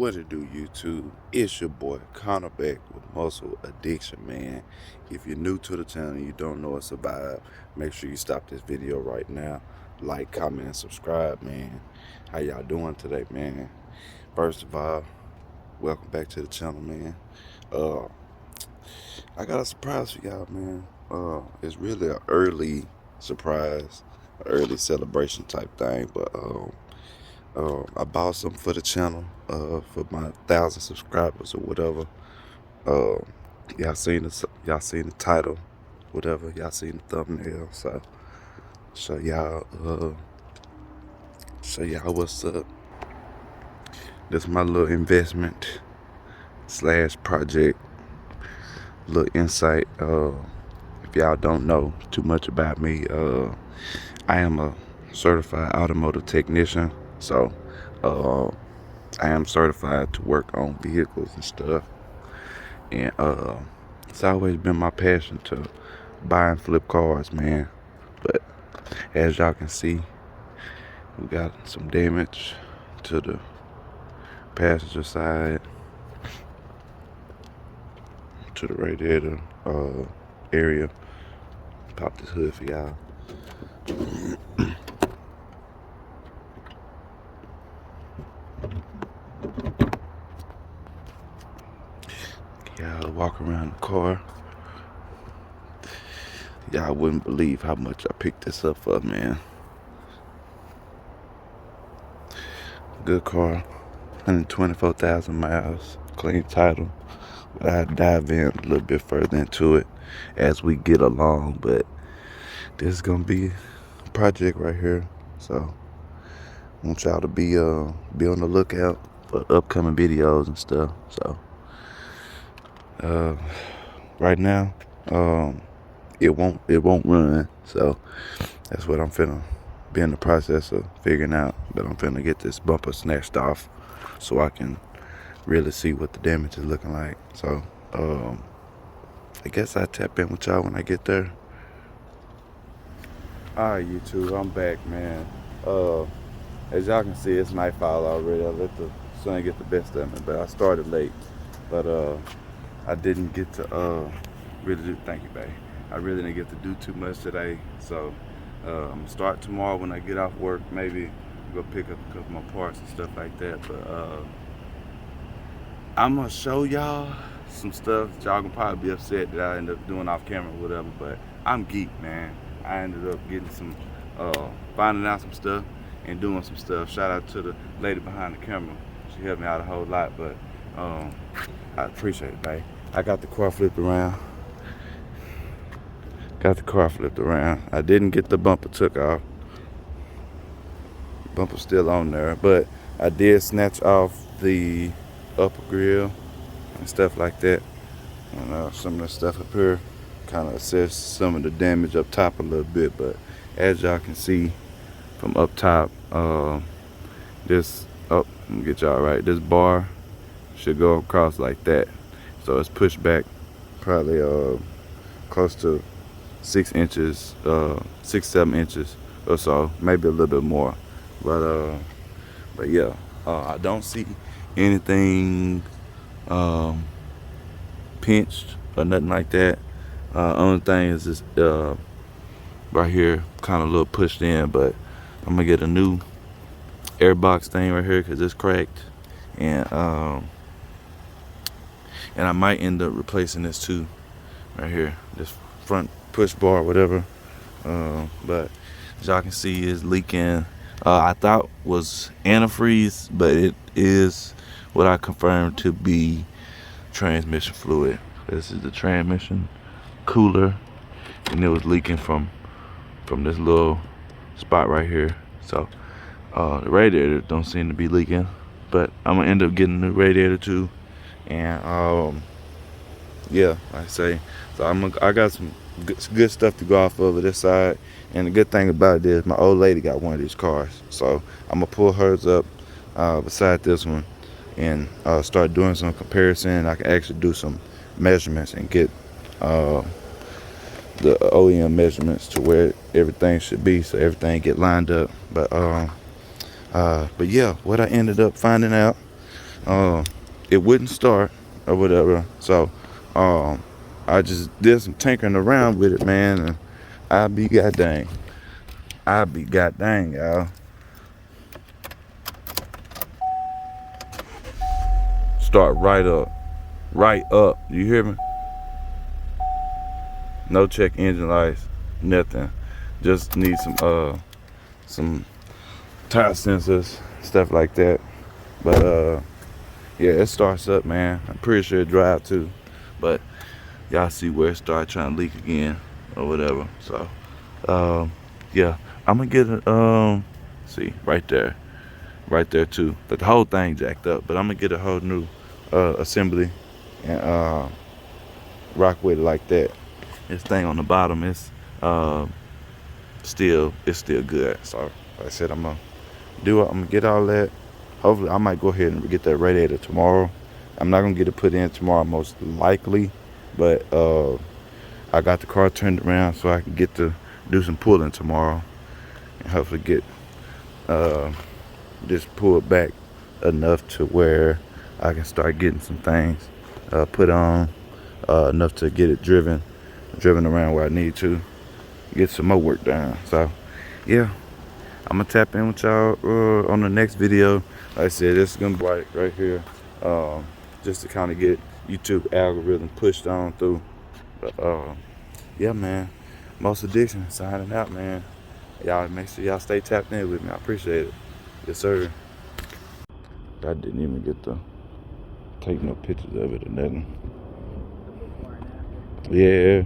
What it do, YouTube? It's your boy Connor back with Muscle Addiction, man. If you're new to the channel and you don't know it's a vibe, make sure you stop this video right now. Like, comment, and subscribe, man. How y'all doing today, man? First of all, welcome back to the channel, man. I got a surprise for y'all, man. It's really an early surprise, early celebration type thing, but I bought something for the channel for my 1,000 subscribers or whatever. Uh, y'all seen the title, whatever. Y'all seen the thumbnail. So show y'all what's up. This is my little investment / project, little insight. If y'all don't know too much about me, I am a certified automotive technician. So I am certified to work on vehicles and stuff. And it's always been my passion to buy and flip cars, man. But as y'all can see, we got some damage to the passenger side, to the radiator area. Pop this hood for y'all. Y'all walk around the car. Y'all wouldn't believe how much I picked this up for, man. Good car, 124,000 miles, clean title. But I dive in a little bit further into it as we get along. But this is gonna be a project right here, so I want y'all to be on the lookout for upcoming videos and stuff. So right now, it won't run. So that's what I'm finna be in the process of figuring out. But I'm finna get this bumper snatched off so I can really see what the damage is looking like. So I guess I tap in with y'all when I get there. Alright, YouTube, I'm back, man. As y'all can see, it's nightfall already. I let the sun get the best of me, but I started late. But I didn't get to really do, thank you, babe. I really didn't get to do too much today. So I'm gonna start tomorrow when I get off work. Maybe go pick up a couple more parts and stuff like that. But I'm gonna show y'all some stuff. Y'all gonna probably be upset that I end up doing off camera or whatever, but I'm geek, man. I ended up getting some, finding out some stuff and doing some stuff. Shout out to the lady behind the camera. She helped me out a whole lot, but I appreciate it, babe. I got the car flipped around. I didn't get the bumper took off. Bumper's still on there, but I did snatch off the upper grill and stuff like that. And some of the stuff up here kind of assess some of the damage up top a little bit. But as y'all can see from up top, this, let me get y'all right, this bar should go across like that. So it's pushed back probably close to 6 inches, 6-7 inches or so, maybe a little bit more. But yeah, I don't see anything pinched or nothing like that. Only thing is this right here, kind of a little pushed in, but I'm gonna get a new airbox thing right here because it's cracked, and I might end up replacing this too, right here, this front push bar, whatever. But as y'all can see, it's leaking. I thought was antifreeze, but it is what I confirmed to be transmission fluid. This is the transmission cooler, and it was leaking from this little spot right here. So the radiator don't seem to be leaking, but I'm gonna end up getting a new radiator too. And yeah, like I say, so I got some good stuff to go off of this side. And the good thing about it is my old lady got one of these cars, so I'm gonna pull hers up beside this one and start doing some comparison. I can actually do some measurements and get the OEM measurements to where everything should be, so everything get lined up. But yeah, what I ended up finding out, it wouldn't start or whatever. So I just did some tinkering around with it, man, and I be god dang, y'all. Start right up. You hear me? No check engine lights, nothing. Just need some tire sensors, stuff like that. But yeah, it starts up, man. I'm pretty sure it drive too, but y'all see where it started trying to leak again or whatever. So yeah, I'm gonna get a see right there too. But the whole thing jacked up, but I'm gonna get a whole new assembly and rock with it like that. This thing on the bottom is still good. So like I said, I'm gonna get all that. Hopefully I might go ahead and get that radiator tomorrow. I'm not gonna get it put in tomorrow most likely, but I got the car turned around so I can get to do some pulling tomorrow and hopefully get just pulled back enough to where I can start getting some things put on, enough to get it driven around where I need to get some more work done. So yeah, I'm gonna tap in with y'all on the next video. Like I said, this is gonna be right here, just to kind of get YouTube algorithm pushed on through. But yeah, man, Most Addiction signing out, man. Y'all make sure y'all stay tapped in with me. I appreciate it. Yes, sir. I didn't even get to take no pictures of it or nothing. Yeah.